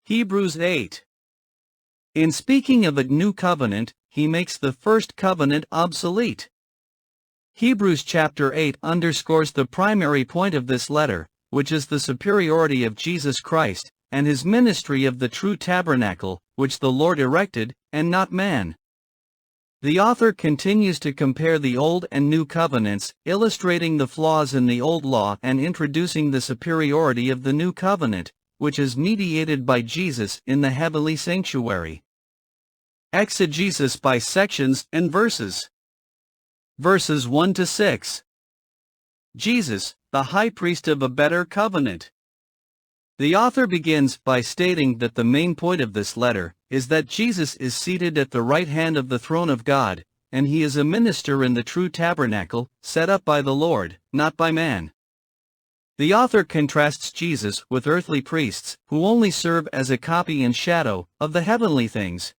Hebrews 8. In speaking of a new covenant, he makes the first covenant obsolete. Hebrews chapter 8 underscores the primary point of this letter, which is the superiority of Jesus Christ, and his ministry of the true tabernacle, which the Lord erected, and not man. The author continues to compare the Old and New Covenants, illustrating the flaws in the Old Law and introducing the superiority of the New Covenant, which is mediated by Jesus in the heavenly sanctuary. Exegesis by sections and verses. Verses 1 to 6. Jesus, the high priest of a better covenant. The author begins by stating that the main point of this letter is that Jesus is seated at the right hand of the throne of God, and he is a minister in the true tabernacle, set up by the Lord, not by man. The author contrasts Jesus with earthly priests, who only serve as a copy and shadow of the heavenly things.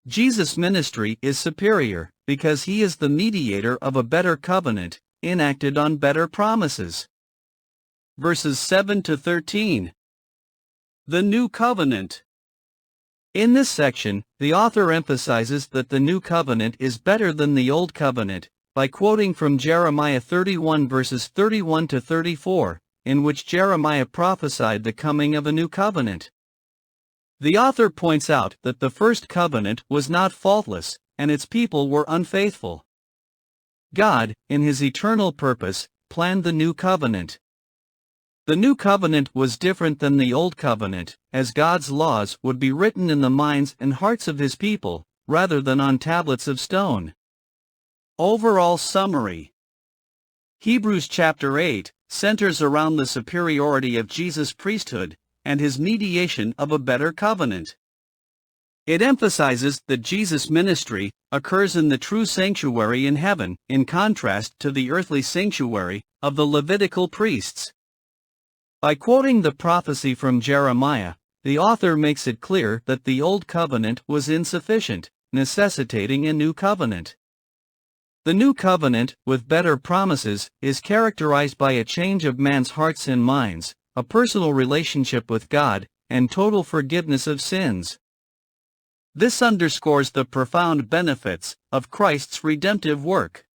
Jesus' ministry is superior, because he is the mediator of a better covenant, enacted on better promises. Verses 7 to 13. The New Covenant. In this section, the author emphasizes that the New Covenant is better than the Old Covenant, by quoting from Jeremiah 31 verses 31 to 34, in which Jeremiah prophesied the coming of a new covenant. The author points out that the first covenant was not faultless, and its people were unfaithful. God, in his eternal purpose, planned the new covenant. The new covenant was different than the old covenant, as God's laws would be written in the minds and hearts of his people, rather than on tablets of stone. Overall summary. Hebrews chapter 8 centers around the superiority of Jesus' priesthood and his mediation of a better covenant. It emphasizes that Jesus' ministry occurs in the true sanctuary in heaven, in contrast to the earthly sanctuary of the Levitical priests. By quoting the prophecy from Jeremiah, the author makes it clear that the old covenant was insufficient, necessitating a new covenant. The new covenant, with better promises, is characterized by a change of man's hearts and minds, a personal relationship with God, and total forgiveness of sins. This underscores the profound benefits of Christ's redemptive work.